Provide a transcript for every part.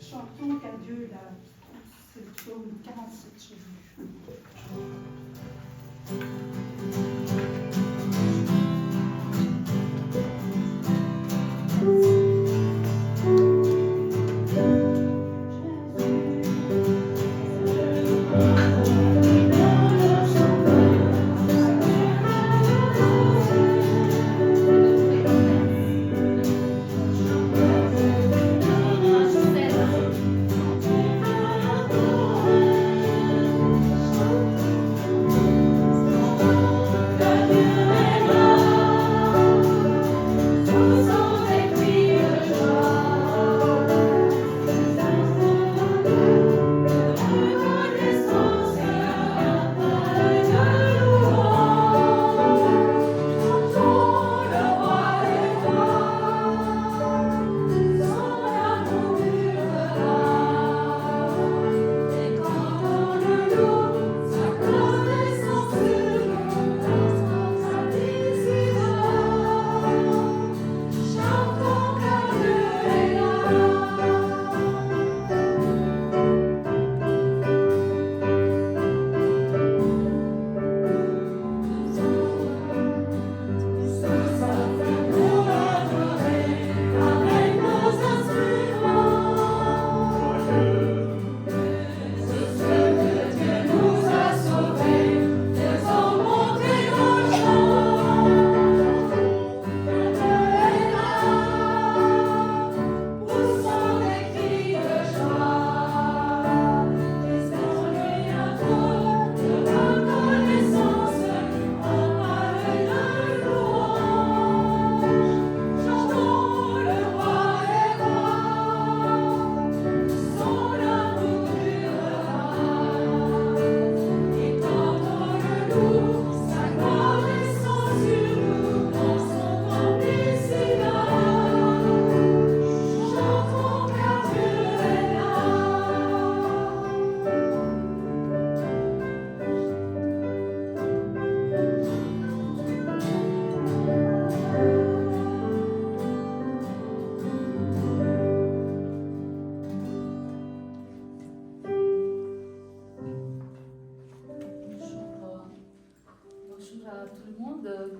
Chantons qu'à Dieu, là, c'est le psaume 47 chez vous.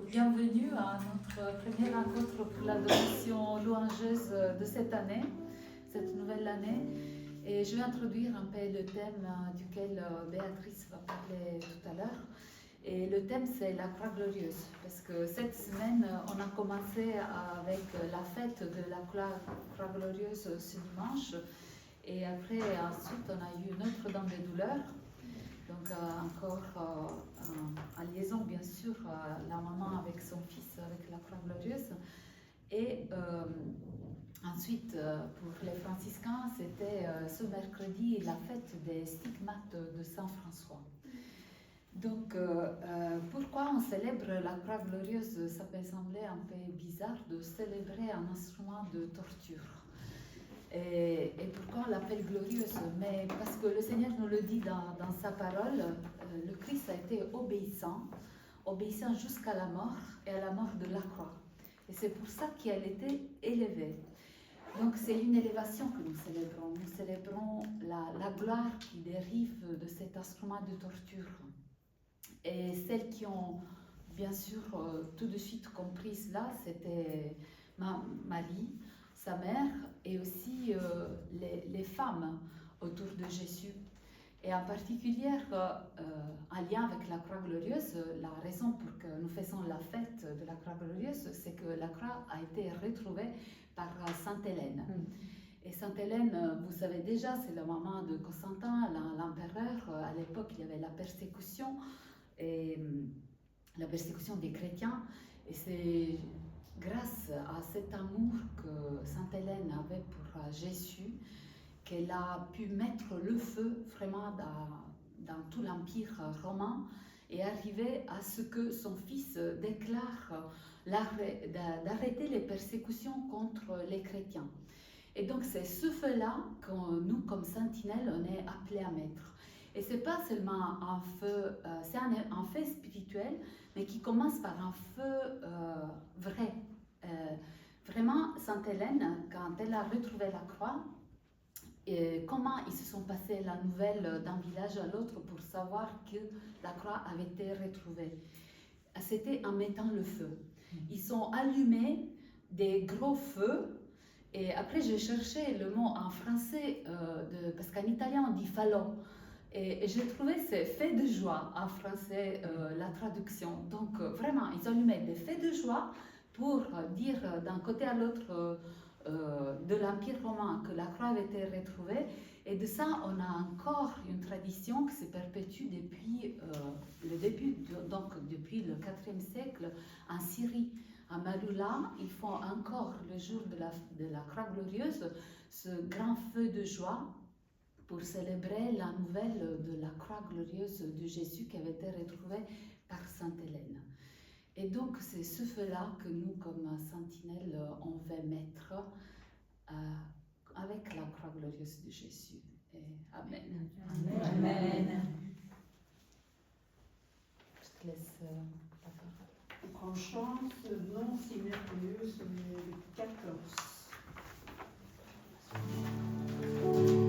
Bienvenue à notre première rencontre pour l'adoration louangeuse de cette année, cette nouvelle année. Et je vais introduire un peu le thème duquel Béatrice va parler tout à l'heure. Et le thème, c'est la croix glorieuse, parce que cette semaine, on a commencé avec la fête de la croix glorieuse ce dimanche. Et après, ensuite, on a eu Notre Dame des douleurs. Donc encore en liaison bien sûr la maman avec son fils avec la croix glorieuse. Et ensuite pour les franciscains c'était ce mercredi la fête des stigmates de Saint François. Donc pourquoi on célèbre la croix glorieuse? Ça peut sembler un peu bizarre de célébrer un instrument de torture. Et pourquoi on l'appelle glorieuse? Mais parce que le Seigneur nous le dit dans sa parole, le Christ a été obéissant jusqu'à la mort et à la mort de la croix. Et c'est pour ça qu'elle était élevée. Donc c'est une élévation que nous célébrons. Nous célébrons la gloire qui dérive de cet instrument de torture. Et celles qui ont bien sûr tout de suite compris cela, c'était Marie, sa mère, et aussi les femmes autour de Jésus. Et en particulier, en lien avec la croix glorieuse, la raison pour que nous faisons la fête de la croix glorieuse, c'est que la croix a été retrouvée par Sainte Hélène. Et Sainte Hélène, vous savez déjà, c'est la maman de Constantin, l'empereur. À l'époque, il y avait la persécution des chrétiens. Et c'est grâce à cet amour que Sainte Hélène avait pour Jésus qu'elle a pu mettre le feu vraiment dans tout l'Empire romain et arriver à ce que son fils déclare d'arrêter les persécutions contre les chrétiens. Et donc c'est ce feu-là que nous, comme sentinelles, on est appelés à mettre. Et ce n'est pas seulement un feu, c'est un feu spirituel, mais qui commence par un feu vrai. Vraiment, Sainte Hélène, quand elle a retrouvé la croix, comment ils se sont passés la nouvelle d'un village à l'autre pour savoir que la croix avait été retrouvée. C'était en mettant le feu. Ils ont allumé des gros feux. Et après, j'ai cherché le mot en français, parce qu'en italien, on dit falò. Et j'ai trouvé ces faits de joie en français, la traduction. Donc, vraiment, ils allumaient des faits de joie pour dire d'un côté à l'autre de l'Empire romain que la croix avait été retrouvée. Et de ça, on a encore une tradition qui se perpétue depuis le début, donc depuis le IVe siècle en Syrie. À Maaloula, ils font encore le jour de la croix glorieuse ce grand feu de joie pour célébrer la nouvelle de la croix glorieuse de Jésus qui avait été retrouvée par Sainte Hélène. Et donc c'est ce feu-là que nous, comme sentinelles, on va mettre avec la croix glorieuse de Jésus. Et Amen. Amen. Amen. Je te laisse la parole. On chante ce nom si merveilleux, ce numéro 14. Oh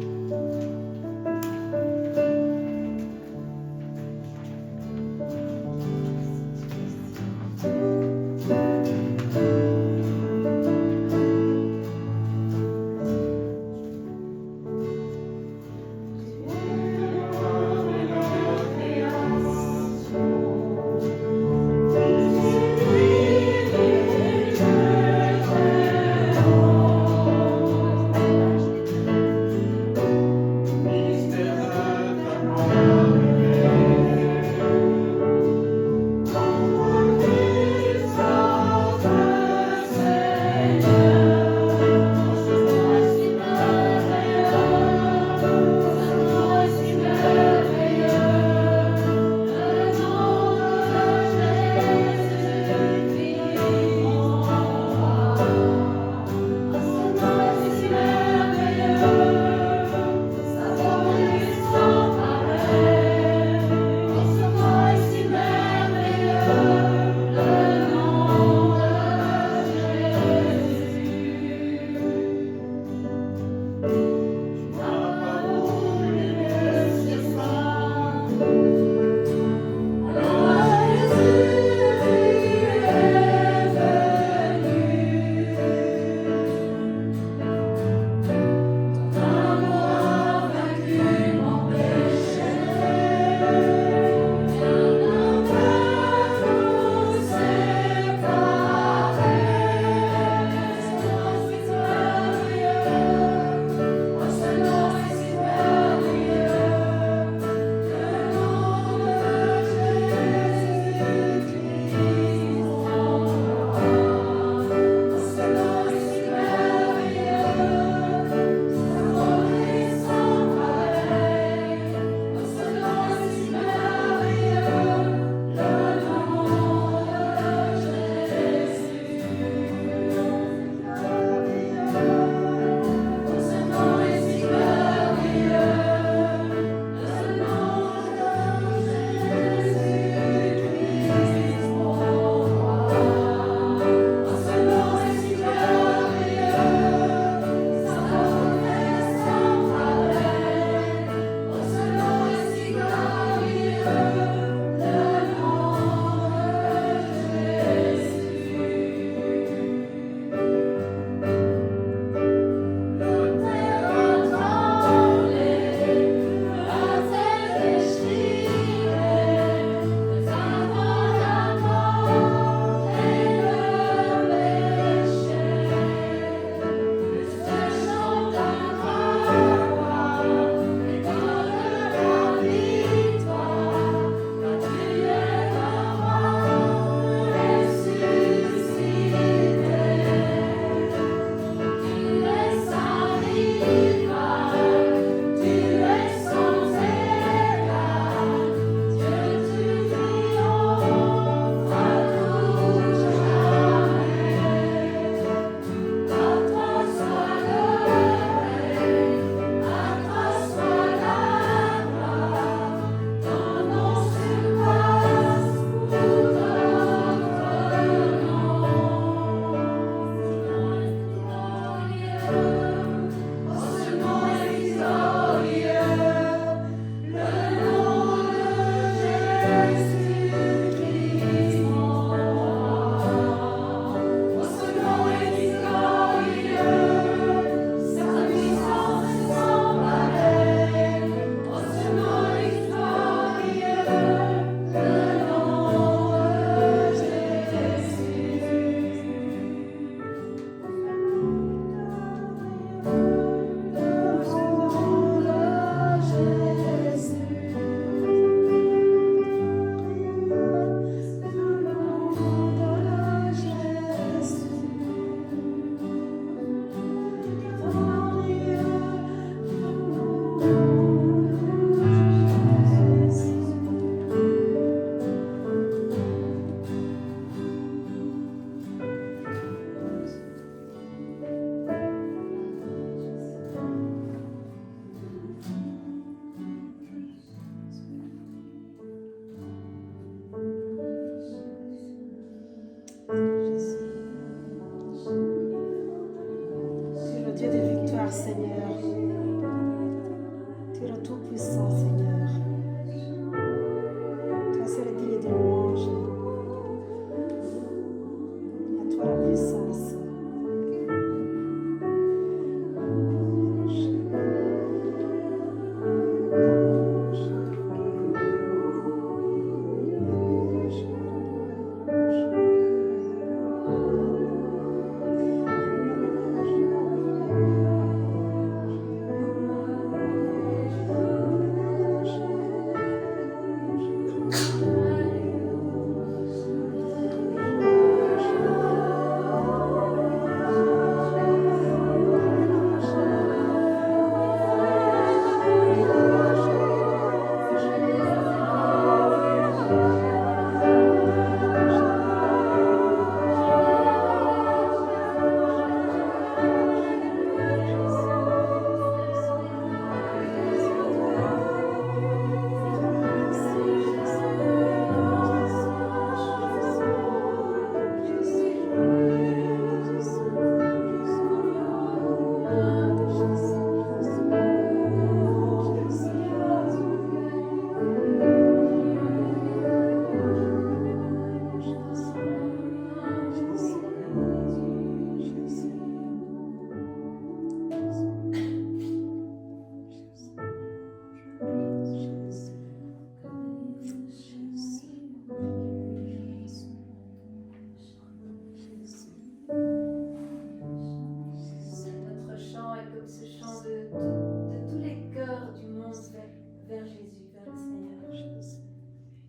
vers le Seigneur.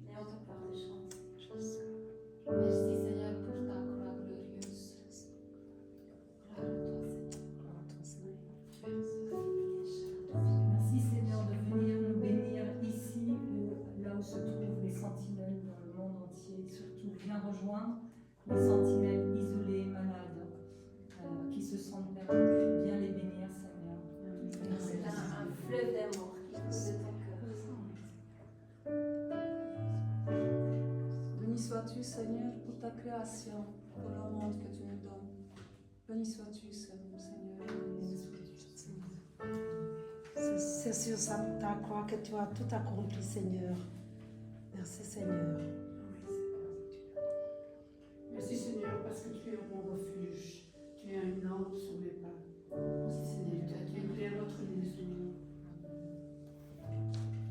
N'ayons pas peur de chanter. Merci Seigneur pour ta croix glorieuse. Gloire à toi Seigneur. Merci Seigneur de venir nous bénir ici, là où se trouvent les sentinelles dans le monde entier. Surtout, viens rejoindre les sentinelles isolées, malades, qui se sentent perdus. Viens les bénir Seigneur. C'est un fleuve d'amour qui coule de ton cœur. Béni sois-tu, Seigneur, pour ta création, pour le monde que tu nous donnes. Béni sois-tu, Seigneur. C'est sur ta croix que tu as tout accompli, Seigneur. Merci, Seigneur. Merci Seigneur parce que tu es mon refuge. Tu es une lampe sur mes pas. Merci Seigneur, tu es notre maison.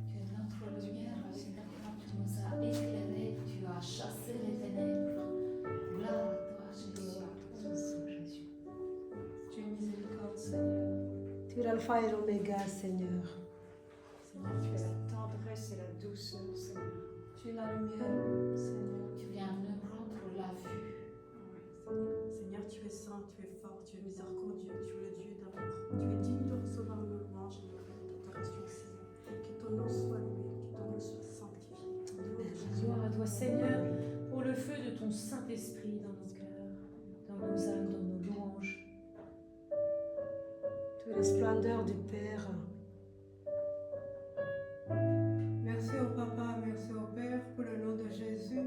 Tu es notre lumière, Seigneur, tu nous as éclairés, tu as chassé les ténèbres. Gloire à toi, Jésus. Tu es miséricorde, Seigneur. Tu es l'alpha et l'oméga, Seigneur. Seigneur, tu es la tendresse et la douceur, Seigneur. Tu es la lumière, Seigneur. Tu viens nous rendre la vue. Seigneur, tu es saint, tu es fort, tu es miséricordieux, tu es le Dieu d'amour. Tu es digne de recevoir nos louanges et nos adorations, Seigneur. Que ton nom soit loué, que ton nom soit sanctifié. Gloire à toi, Seigneur, pour le feu de ton Saint-Esprit dans nos cœurs, dans nos âmes, dans nos louanges. Tu es la splendeur du Père. Merci au Papa, merci au Père pour le nom de Jésus,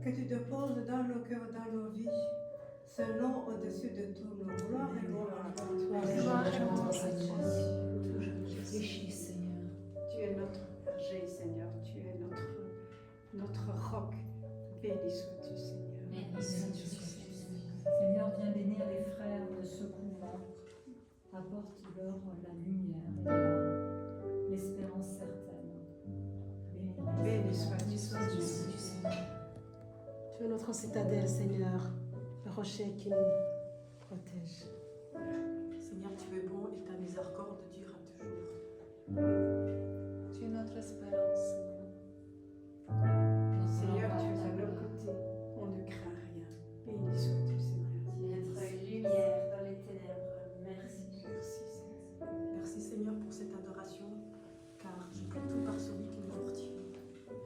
que tu déposes dans nos cœurs, dans nos vies, ce nom au-dessus de tout nos gloires et gloire à toi. Gloire à toi, Seigneur. Réfléchis, Seigneur. Tu es notre berger, Seigneur. Tu es notre roc. Béni sois-tu, Seigneur. Béni sois-tu, Seigneur. Seigneur, viens bénir les frères de ce couvent. Apporte-leur la lumière et l'espérance certaine. Béni sois-tu, Seigneur. Tu es notre citadelle, Seigneur, le rocher qui nous protège. Seigneur, tu es bon et ta miséricorde durera toujours. Tu es notre espérance, Seigneur, Seigneur. tu es à nos côtés. On ne craint rien. Béni sois-tu, Seigneur. Notre lumière dans les ténèbres. Merci. Merci, Seigneur. Merci Seigneur pour cette adoration, car je fais tout par celui qui me fortifie.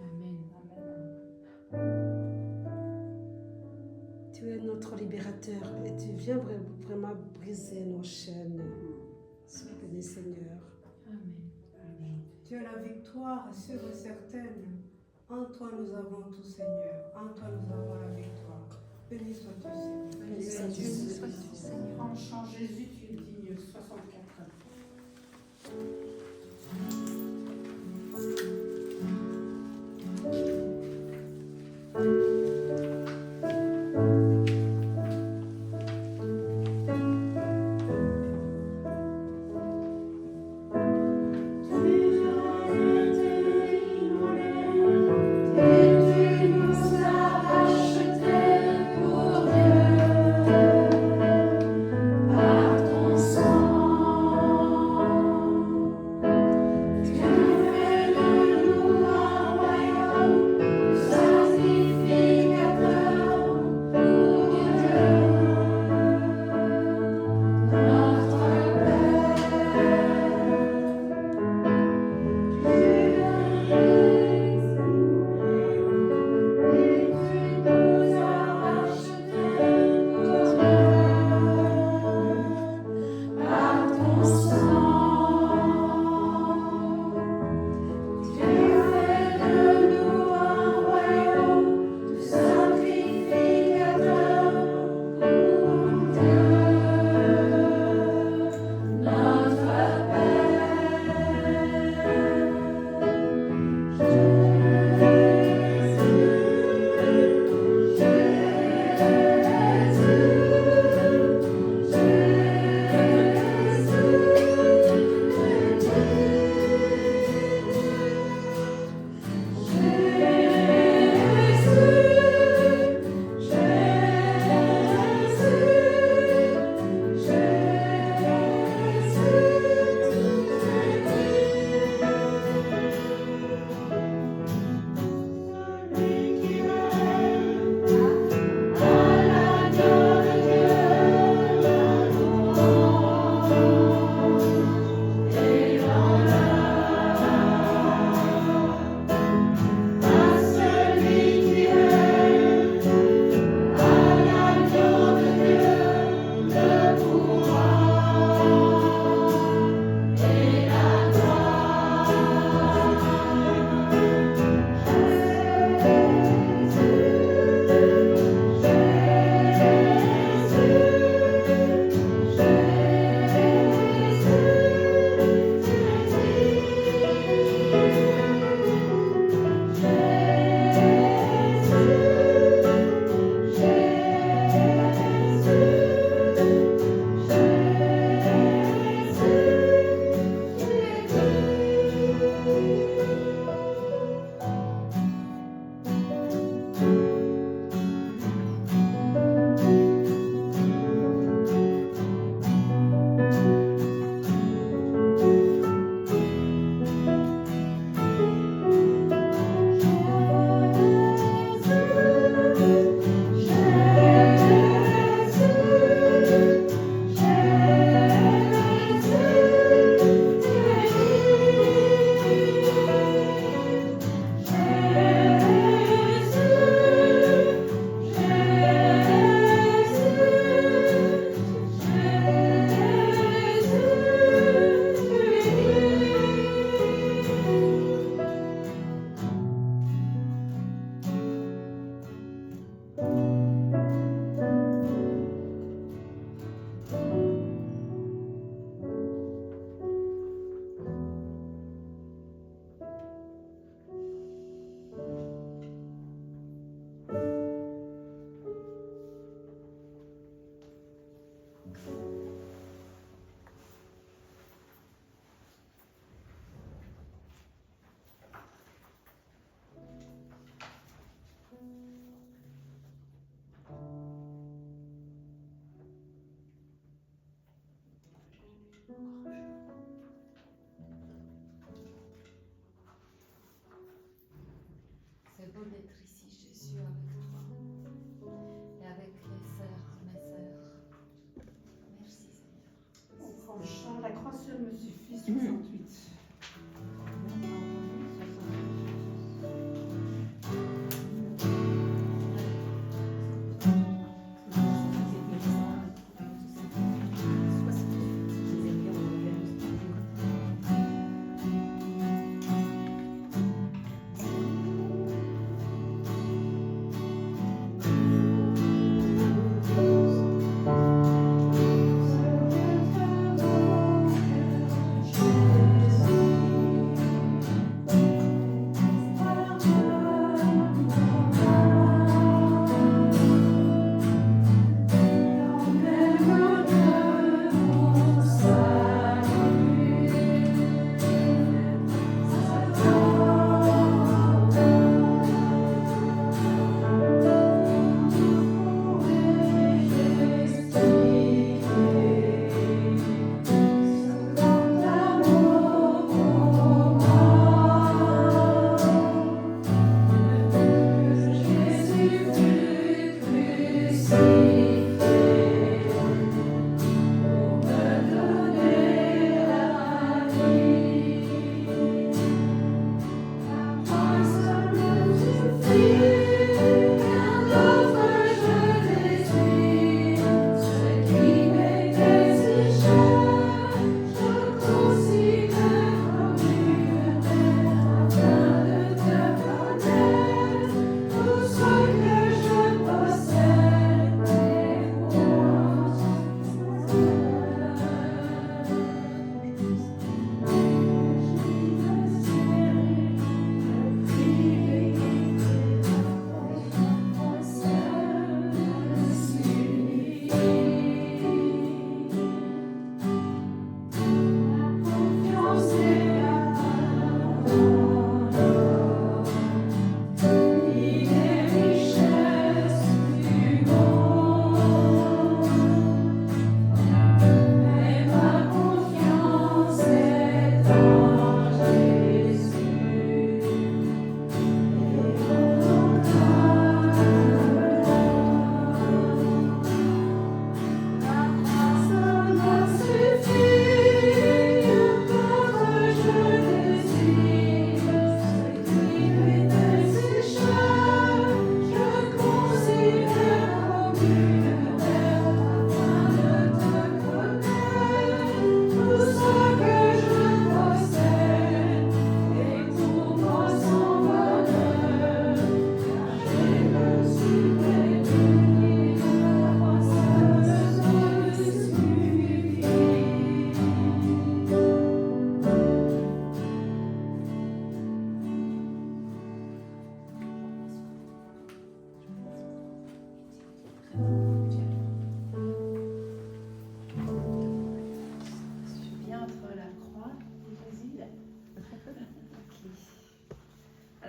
Amen. Tu es notre libérateur et tu viens vraiment briser nos chaînes. Sois béni, Seigneur. Amen. Tu as la victoire sûre et certaine. En toi nous avons tout, Seigneur. En toi nous avons la victoire. Béni sois-tu, Seigneur. Béni sois-tu, Seigneur. En chant Jésus, tu es digne. 64. Par ton sang.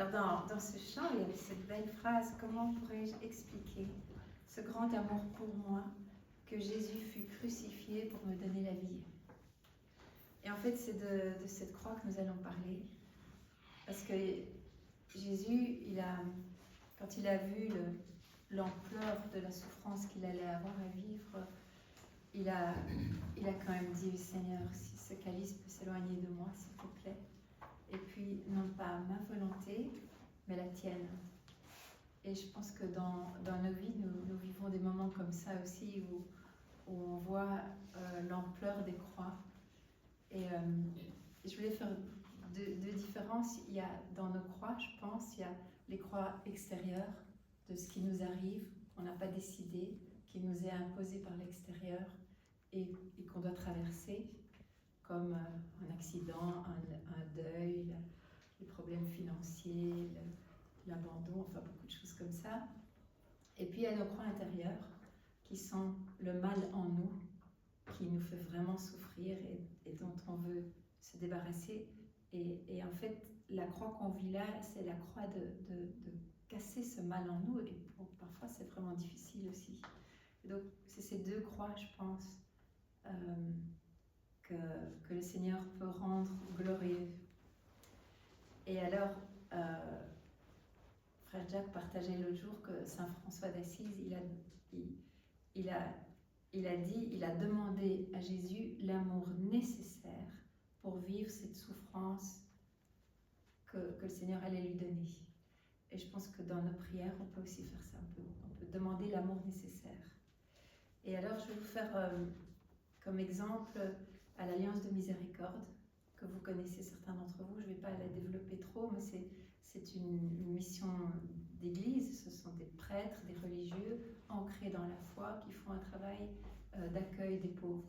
Alors dans ce chant, il y avait cette belle phrase, comment pourrais-je expliquer ce grand amour pour moi, que Jésus fut crucifié pour me donner la vie. Et en fait, c'est de cette croix que nous allons parler. Parce que Jésus, quand il a vu l'ampleur de la souffrance qu'il allait avoir à vivre, il a quand même dit, Seigneur, si ce calice peut s'éloigner de moi, s'il te plaît. Et puis, non pas ma volonté, mais la tienne. Et je pense que dans nos vies, nous vivons des moments comme ça aussi, où on voit l'ampleur des croix. Et je voulais faire deux différences. Il y a dans nos croix, je pense, il y a les croix extérieures de ce qui nous arrive, qu'on n'a pas décidé, qui nous est imposé par l'extérieur et qu'on doit traverser, comme un accident, un deuil, les problèmes financiers, l'abandon, enfin beaucoup de choses comme ça. Et puis il y a nos croix intérieures, qui sont le mal en nous, qui nous fait vraiment souffrir et dont on veut se débarrasser. Et en fait, la croix qu'on vit là, c'est la croix de casser ce mal en nous. Et parfois, c'est vraiment difficile aussi. Et donc, c'est ces deux croix, je pense, que le Seigneur peut rendre glorieux. Et alors, Frère Jacques partageait l'autre jour que Saint François d'Assise, il a demandé à Jésus l'amour nécessaire pour vivre cette souffrance que le Seigneur allait lui donner. Et je pense que dans nos prières, on peut aussi faire ça un peu. On peut demander l'amour nécessaire. Et alors, je vais vous faire comme exemple à l'Alliance de Miséricorde, que vous connaissez certains d'entre vous. Je ne vais pas la développer trop, mais c'est une mission d'église. Ce sont des prêtres, des religieux ancrés dans la foi qui font un travail d'accueil des pauvres.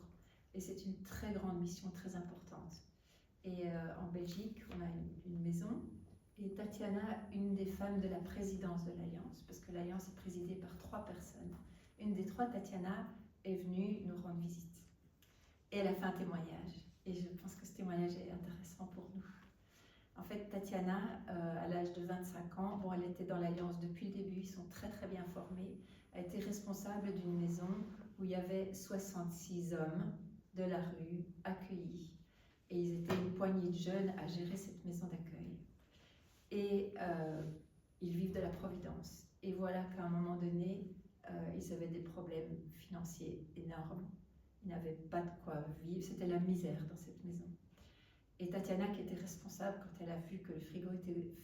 Et c'est une très grande mission, très importante. Et en Belgique, on a une maison. Et Tatiana, une des femmes de la présidence de l'Alliance, parce que l'Alliance est présidée par 3 personnes. Une des 3, Tatiana, est venue nous rendre visite. Et elle a fait un témoignage. Et je pense que ce témoignage est intéressant pour nous. En fait, Tatiana, à l'âge de 25 ans, bon, elle était dans l'Alliance depuis le début, ils sont très très bien formés. Elle était responsable d'une maison où il y avait 66 hommes de la rue accueillis. Et ils étaient une poignée de jeunes à gérer cette maison d'accueil. Et ils vivent de la providence. Et voilà qu'à un moment donné, ils avaient des problèmes financiers énormes. Ils n'avaient pas de quoi vivre. C'était la misère dans cette maison. Et Tatiana, qui était responsable, quand elle a vu que le frigo était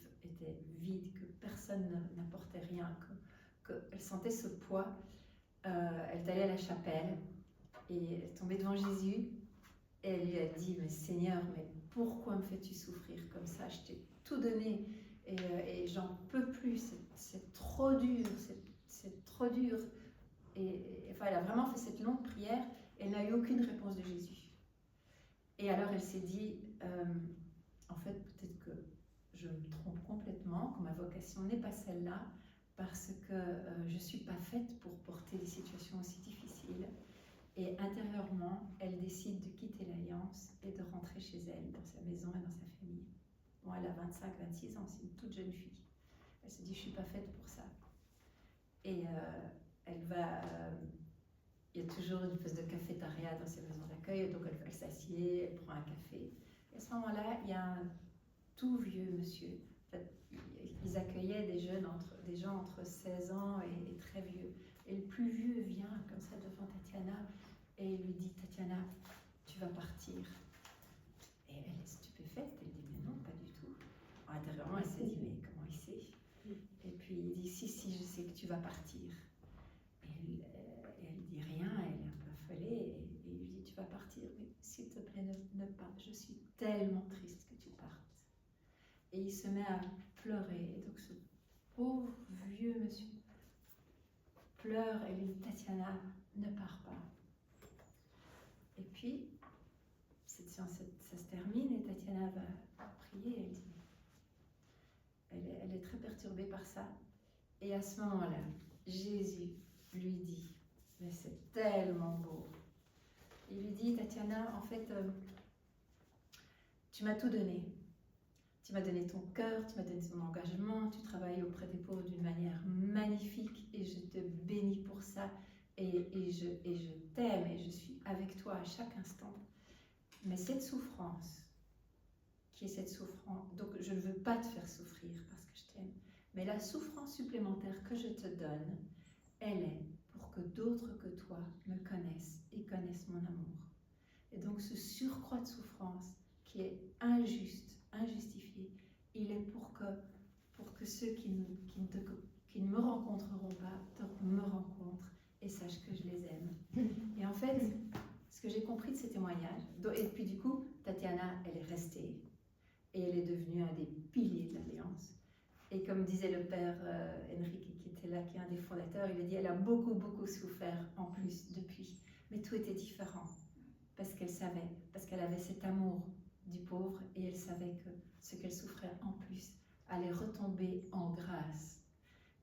vide, que personne n'apportait rien, qu'elle sentait ce poids, elle est allée à la chapelle et elle est tombée devant Jésus. Et elle lui a dit, mais Seigneur, mais pourquoi me fais-tu souffrir comme ça? Je t'ai tout donné et j'en peux plus, c'est trop dur, c'est trop dur. Et enfin, elle a vraiment fait cette longue prière et elle n'a eu aucune réponse de Jésus. Et alors elle s'est dit, en fait, peut-être que je me trompe complètement, que ma vocation n'est pas celle-là, parce que je ne suis pas faite pour porter des situations aussi difficiles. Et intérieurement, elle décide de quitter l'Alliance et de rentrer chez elle, dans sa maison et dans sa famille. Bon, elle a 25-26 ans, c'est une toute jeune fille. Elle se dit, je ne suis pas faite pour ça. Et elle va... il y a toujours une espèce de cafétéria dans ces maisons d'accueil, donc elle s'assied, elle prend un café. Et à ce moment-là, il y a un tout vieux monsieur. En fait, ils accueillaient des gens entre 16 ans et très vieux. Et le plus vieux vient comme ça devant Tatiana et il lui dit, Tatiana, tu vas partir. Et elle est stupéfaite, elle dit, mais non, pas du tout. Intérieurement, elle s'est dit, mais comment il sait? Et puis il dit, si, je sais que tu vas partir. Et elle dit rien, elle est un peu affolée, et il lui dit, tu vas partir, mais s'il te plaît, ne pars, je suis tellement triste que tu partes. Et il se met à pleurer, et donc ce pauvre vieux monsieur pleure, et lui dit, Tatiana, ne pars pas. Et puis, ça se termine, et Tatiana va prier, elle dit, elle est très perturbée par ça. Et à ce moment-là, Jésus lui dit, mais c'est tellement beau. Il lui dit, Tatiana, en fait, tu m'as tout donné. Tu m'as donné ton cœur, tu m'as donné ton engagement, tu travailles auprès des pauvres d'une manière magnifique et je te bénis pour ça. Et je t'aime et je suis avec toi à chaque instant. Mais cette souffrance, qui est cette souffrance, donc je ne veux pas te faire souffrir parce que je t'aime, mais la souffrance supplémentaire que je te donne, elle est pour que d'autres que toi me connaissent et connaissent mon amour. Et donc ce surcroît de souffrance qui est injuste, injustifié, il est pour que ceux qui ne me rencontreront pas me rencontrent et sachent que je les aime. Et en fait, ce que j'ai compris de ces témoignages, et puis du coup, Tatiana, elle est restée et elle est devenue un des piliers de l'Alliance. Et comme disait le père Enrique, qui était là, qui est un des fondateurs, il a dit, elle a beaucoup, beaucoup souffert en plus depuis. Mais tout était différent, parce qu'elle savait, parce qu'elle avait cet amour du pauvre, et elle savait que ce qu'elle souffrait en plus allait retomber en grâce.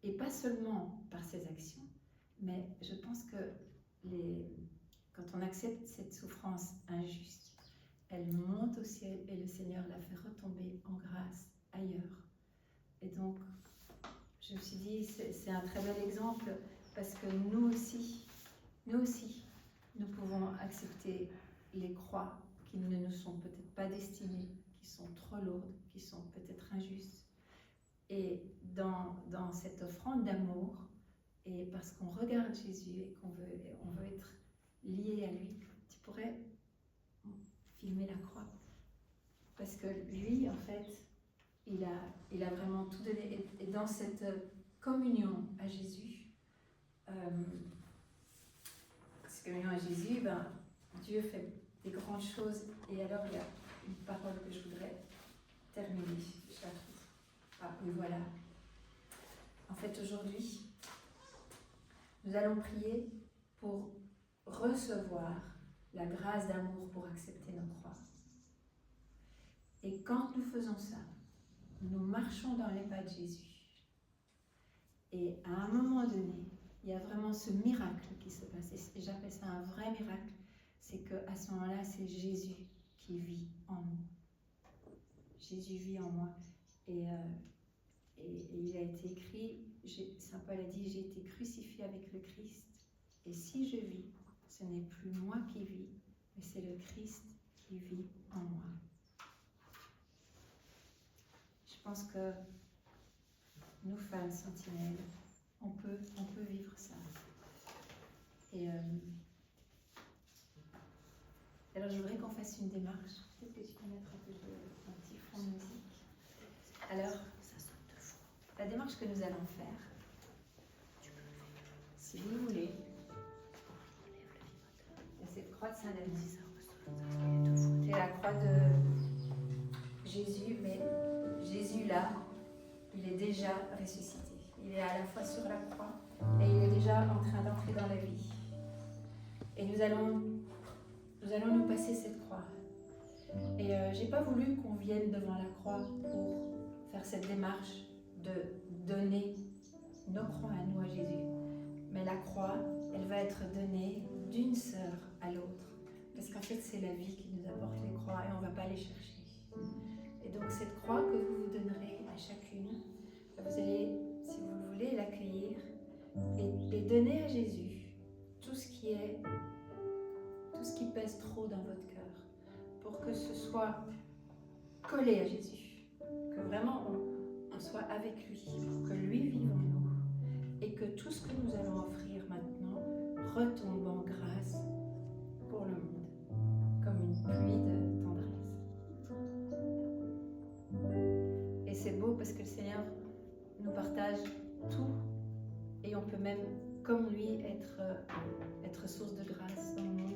Et pas seulement par ses actions, mais je pense que quand on accepte cette souffrance injuste, elle monte au ciel et le Seigneur la fait retomber en grâce ailleurs. Et donc, je me suis dit, c'est un très bel exemple parce que nous aussi, nous pouvons accepter les croix qui ne nous sont peut-être pas destinées, qui sont trop lourdes, qui sont peut-être injustes. Et dans cette offrande d'amour, et parce qu'on regarde Jésus et qu'on veut être lié à lui, tu pourrais filmer la croix. Parce que lui, en fait, il a vraiment tout donné. Et dans cette communion à Jésus, cette communion à Jésus, Dieu fait des grandes choses. Et alors, il y a une parole que je voudrais terminer. Je la trouve. Ah, oui, voilà. En fait, aujourd'hui, nous allons prier pour recevoir la grâce d'amour pour accepter nos croix. Et quand nous faisons ça, nous marchons dans les pas de Jésus. Et à un moment donné, il y a vraiment ce miracle qui se passe. Et j'appelle ça un vrai miracle. C'est qu'à ce moment-là, c'est Jésus qui vit en nous. Jésus vit en moi. Et il a été écrit, Saint Paul a dit, j'ai été crucifié avec le Christ. Et si je vis, ce n'est plus moi qui vis, mais c'est le Christ qui vit en moi. Je pense que nous, femmes sentinelles, on peut vivre ça. Et alors, je voudrais qu'on fasse une démarche. Peut-être que tu peux mettre un petit fond de musique. Alors, la démarche que nous allons faire, si vous voulez, c'est cette croix de Saint-Denis. C'est la croix de Jésus, mais Jésus là, il est déjà ressuscité. Il est à la fois sur la croix et il est déjà en train d'entrer dans la vie. Et nous allons nous passer cette croix. Et j'ai pas voulu qu'on vienne devant la croix pour faire cette démarche de donner nos croix à nous à Jésus. Mais la croix, elle va être donnée d'une sœur à l'autre. Parce qu'en fait, c'est la vie qui nous apporte les croix et on ne va pas les chercher. Et donc cette croix que vous vous donnerez à chacune, vous allez, si vous le voulez, l'accueillir et donner à Jésus tout ce qui pèse trop dans votre cœur, pour que ce soit collé à Jésus, que vraiment on soit avec lui, pour que lui vive en nous, et que tout ce que nous allons offrir maintenant retombe en grâce pour le monde, comme une pluie de tendresse. Et c'est beau parce que le Seigneur nous partage tout, et on peut même, comme lui, être source de grâce dans le monde.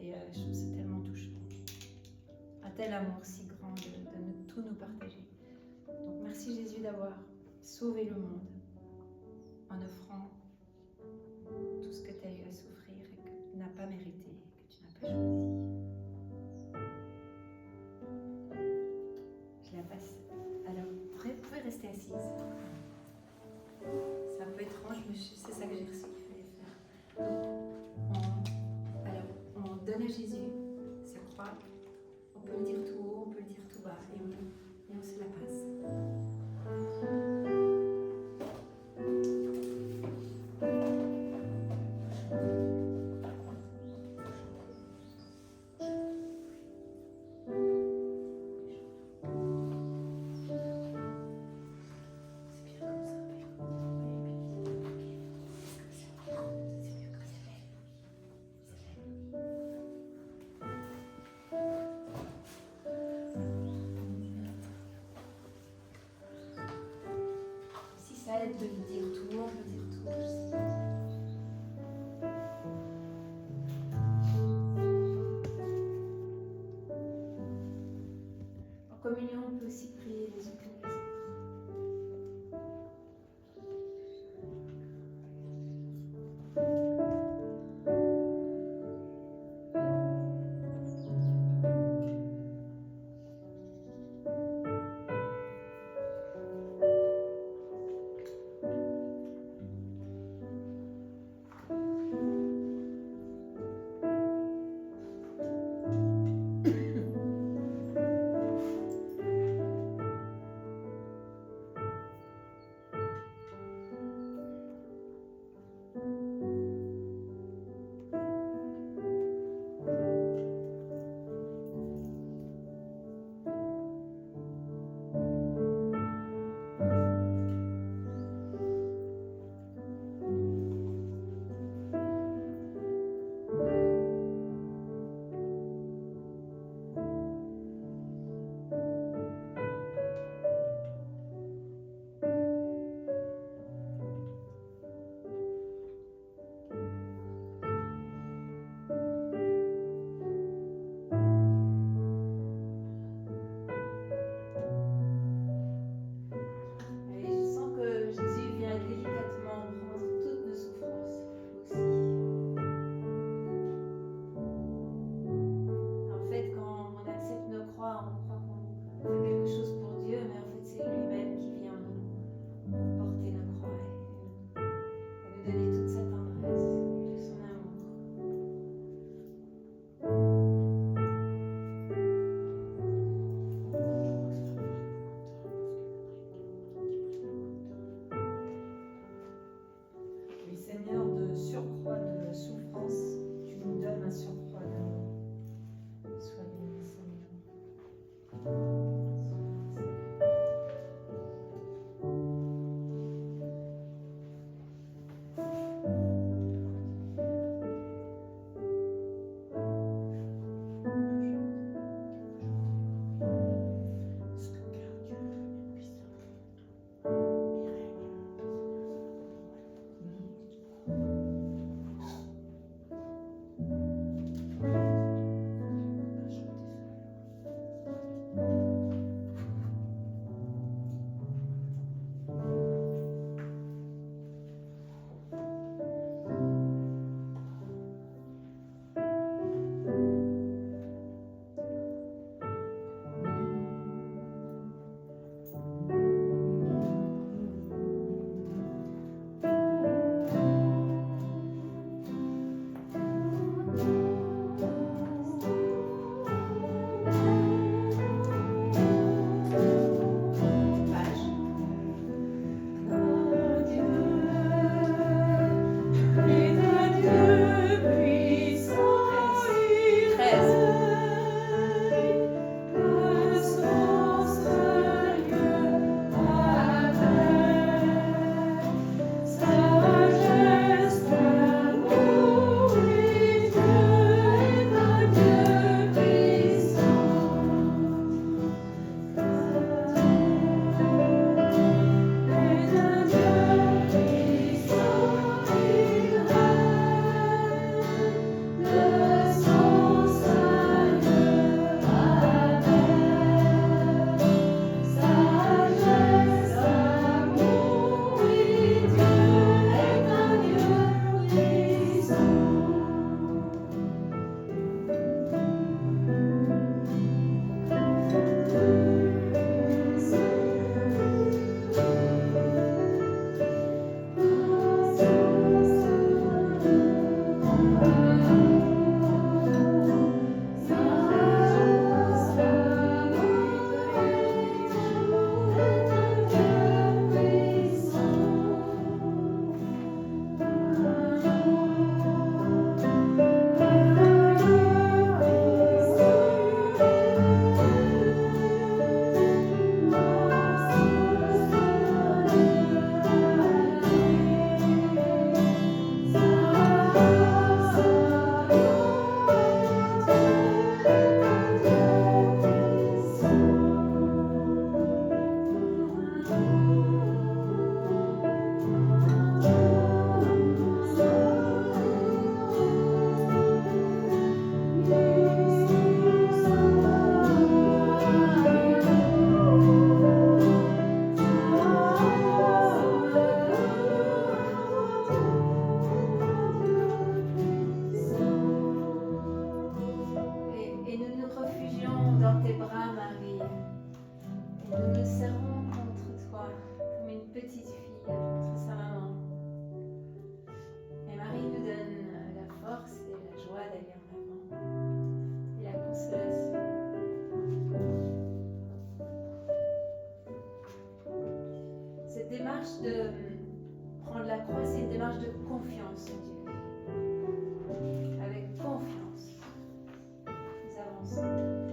Et je trouve c'est tellement touchant. Un tel amour si grand de tout nous partager. Donc merci Jésus d'avoir sauvé le monde en offrant tout ce que tu as eu à souffrir et que tu n'as pas mérité, que tu n'as pas choisi. Je la passe. Alors, vous pouvez rester assise. C'est un peu étrange, mais c'est ça que j'ai reçu qu'il fallait faire. Donc, on donne à Jésus sa croix. On peut le dire tout haut, on peut le dire tout bas. Et et on se la passe. Si ça aide de le dire tout haut, on peut dire tout haut aussi. En communion, on peut aussi prier les uns pour les autres. démarche de prendre la croix, c'est une démarche de confiance en Dieu. Avec confiance, nous avançons.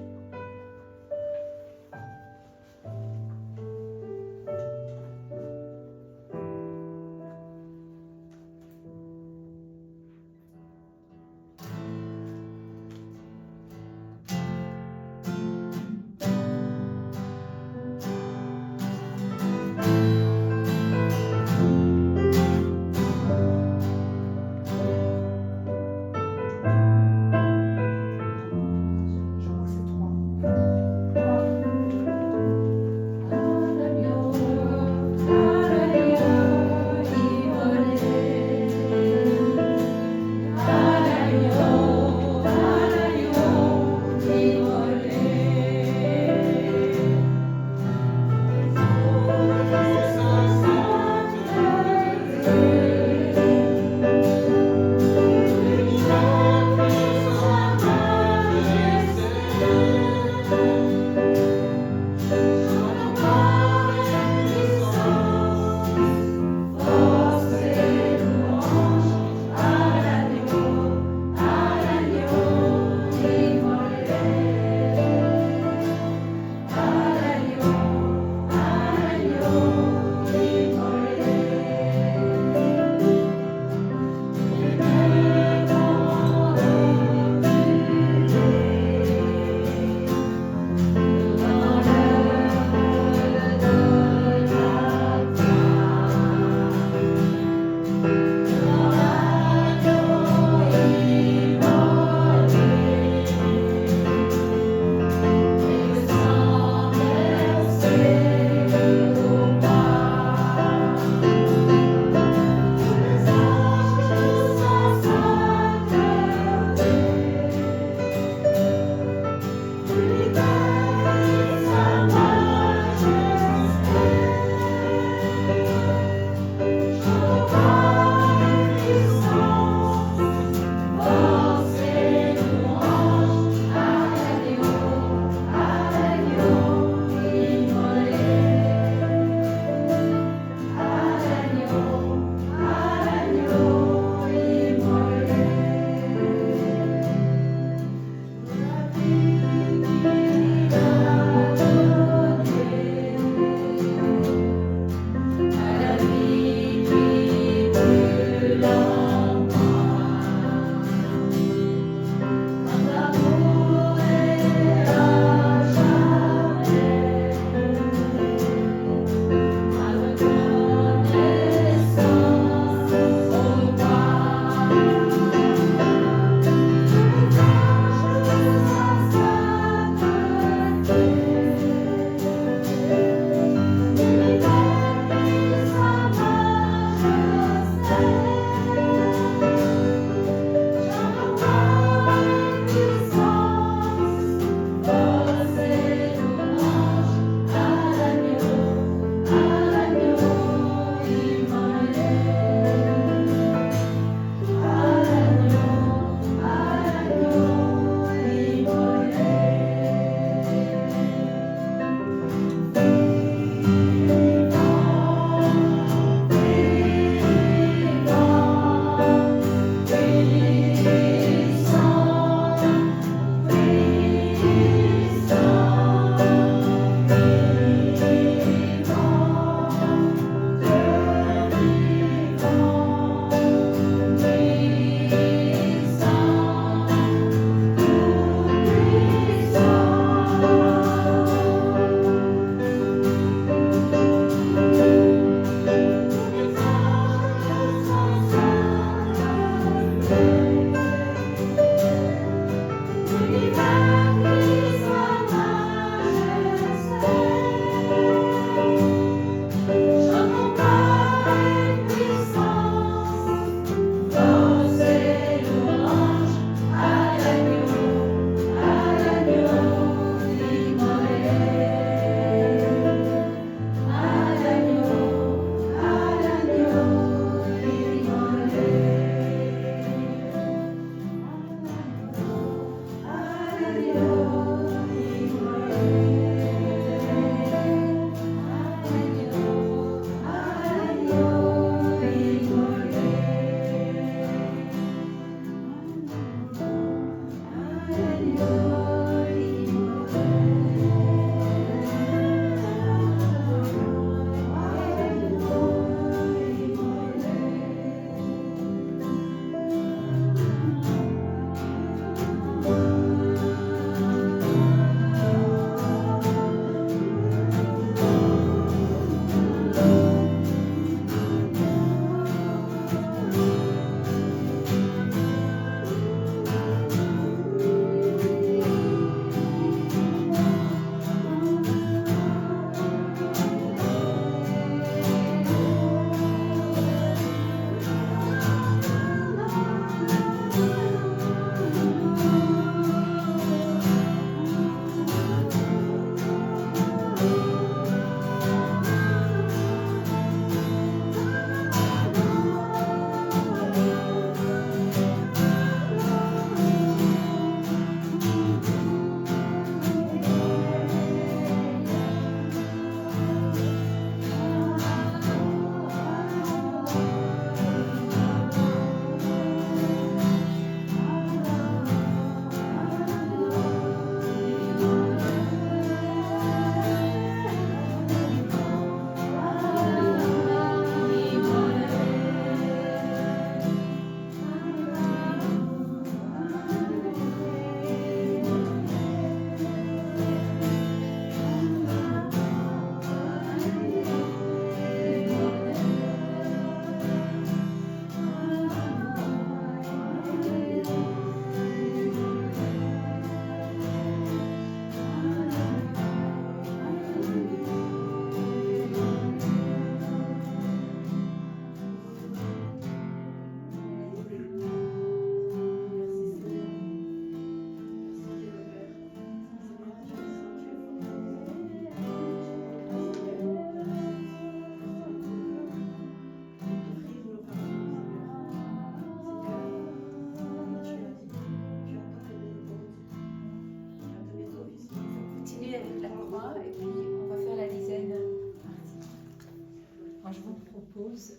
propose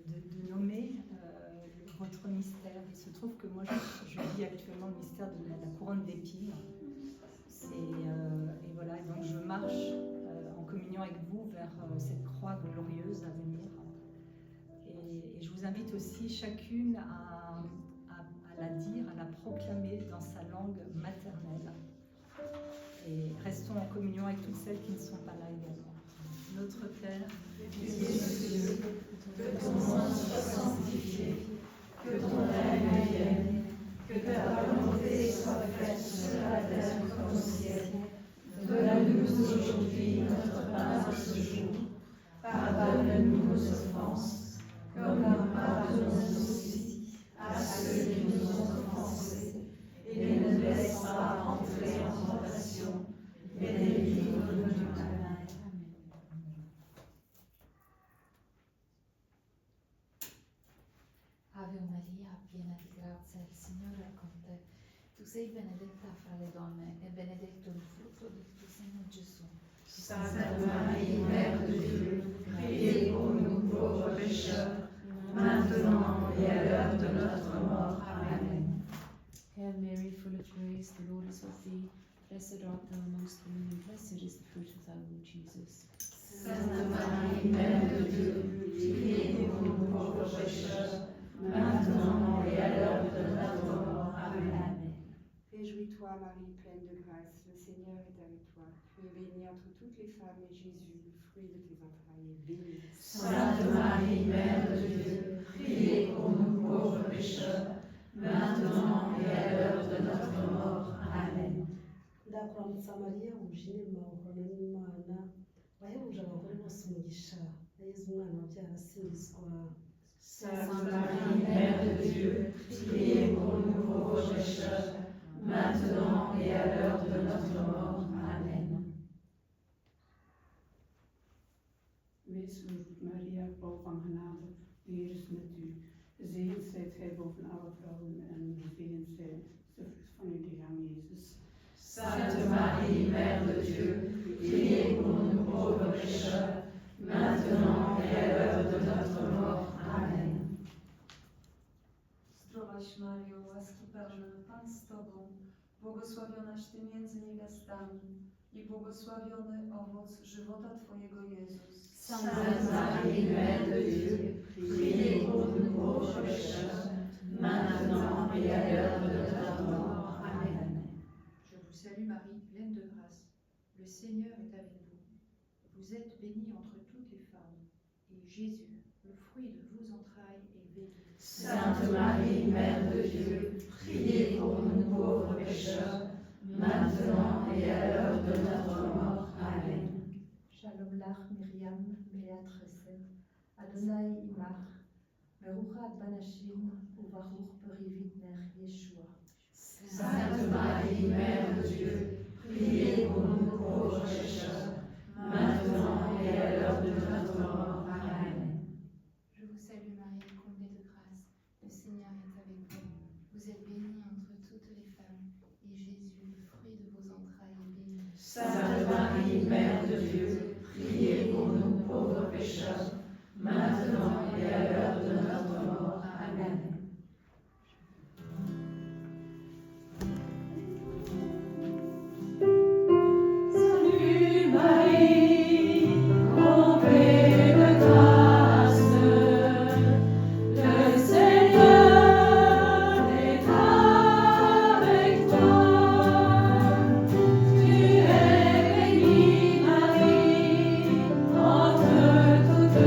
de nommer votre mystère. Il se trouve que moi, je vis actuellement le mystère de la couronne d'épines. Et voilà, donc je marche en communion avec vous vers cette croix glorieuse à venir. Et je vous invite aussi chacune à la dire, à la proclamer dans sa langue maternelle. Et restons en communion avec toutes celles qui ne sont pas là également. Notre Père, qui es aux cieux, que ton nom soit sanctifié, que ton règne vienne, que ta volonté soit faite sur la terre comme au ciel. Donne-nous aujourd'hui notre pain de ce jour. Pardonne-nous nos offenses, comme nous pardonnons aussi à ceux qui nous ont offensés. Et ne nous laisse pas entrer en tentation, mais délivre-nous du mal. Ave Maria, piena di grazia, il Signore è con te. Tu sei benedetta fra le donne e benedetto il frutto del tuo seno, Gesù. Sainte Marie, Mère de Dieu, priez pour nous pauvres pécheurs, maintenant et à l'heure de notre mort. Amen. Hail Mary, full of grace, the Lord is with thee. Blessed art thou amongst women, and blessed is the fruit of thy womb, Jesus. Sainte Marie, Mère de Dieu, priez pour nous pauvres pécheurs, maintenant et à l'heure de notre mort. Amen. Réjouis-toi, Marie, pleine de grâce, le Seigneur est avec toi. Tu es bénie entre toutes les femmes, et Jésus, le fruit de tes entrailles, est béni. Sainte Marie, Mère de Dieu, priez pour nous pauvres pécheurs, maintenant et à l'heure de notre mort. Amen. ndakuramutsa mariya wuje amahoro n'imana wahebuje abagore bose umugisha na yezu umwana wabyara asingizwa. Sainte Marie, Mère de Dieu, priez pour nous pauvres pécheurs, maintenant et à l'heure de notre mort. Amen. Wees Maria, vol van genade, de Heer is met u. Gezegend zijt gij boven alle vrouwen en gezegend zij de vrucht van uw lichaam, Jezus. Sainte Marie, Mère de Dieu, priez pour nous pauvres pécheurs, maintenant et à l'heure de notre mort. Amen. Zdrowaś Mario, łaski pełna, Pan z Tobą, błogosławionaś Ty między niewiastami i błogosławiony owoc żywota Twojego Jezus. Sainte Marie, Mère de Dieu, priez pour nous pauvres pécheurs, maintenant et à l'heure de notre mort. Amen. Je vous salue Marie, pleine de grâce. Le Seigneur est avec vous. Vous êtes bénie entre toutes les femmes, et Jésus, le fruit de vos entrailles, est béni. Sainte Marie, Mère de Dieu, priez pour nous pauvres pécheurs, maintenant et à l'heure de notre mort. Amen. Shalom lach Miriam, Mea Tresem, Adonai Imach, Beruchat Banashim, Uvaruch Berivit Ner Yeshua. Sainte Marie, Mère de Dieu, priez pour nous pauvres pécheurs, maintenant et à l'heure de notre mort. Amen. Je vous salue Marie, comblée de grâce, le Seigneur est avec vous. Vous êtes bénie entre toutes les femmes, et Jésus, le fruit de vos entrailles, est béni. Sainte Marie, Mère de Dieu, priez pour nous pauvres pécheurs, maintenant et à l'heure de notre mort. Amen. Salut Marie, comblée de grâce, le Seigneur est avec toi. Tu es bénie Marie, entre toutes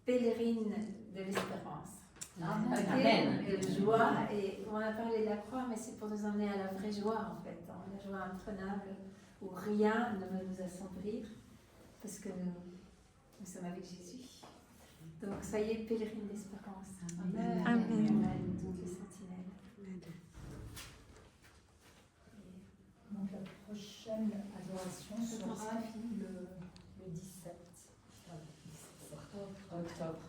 pèlerines de l'espérance. Amen. Ok, Amen. et de joie, et on a parlé de la croix, mais c'est pour nous emmener à la vraie joie en fait, hein, la joie imprenable où rien ne va nous assombrir parce que nous sommes avec Jésus. Donc soyez pèlerines d'espérance. Amen. Amen. Toutes les sentinelles. Donc la prochaine adoration sera le 17 octobre.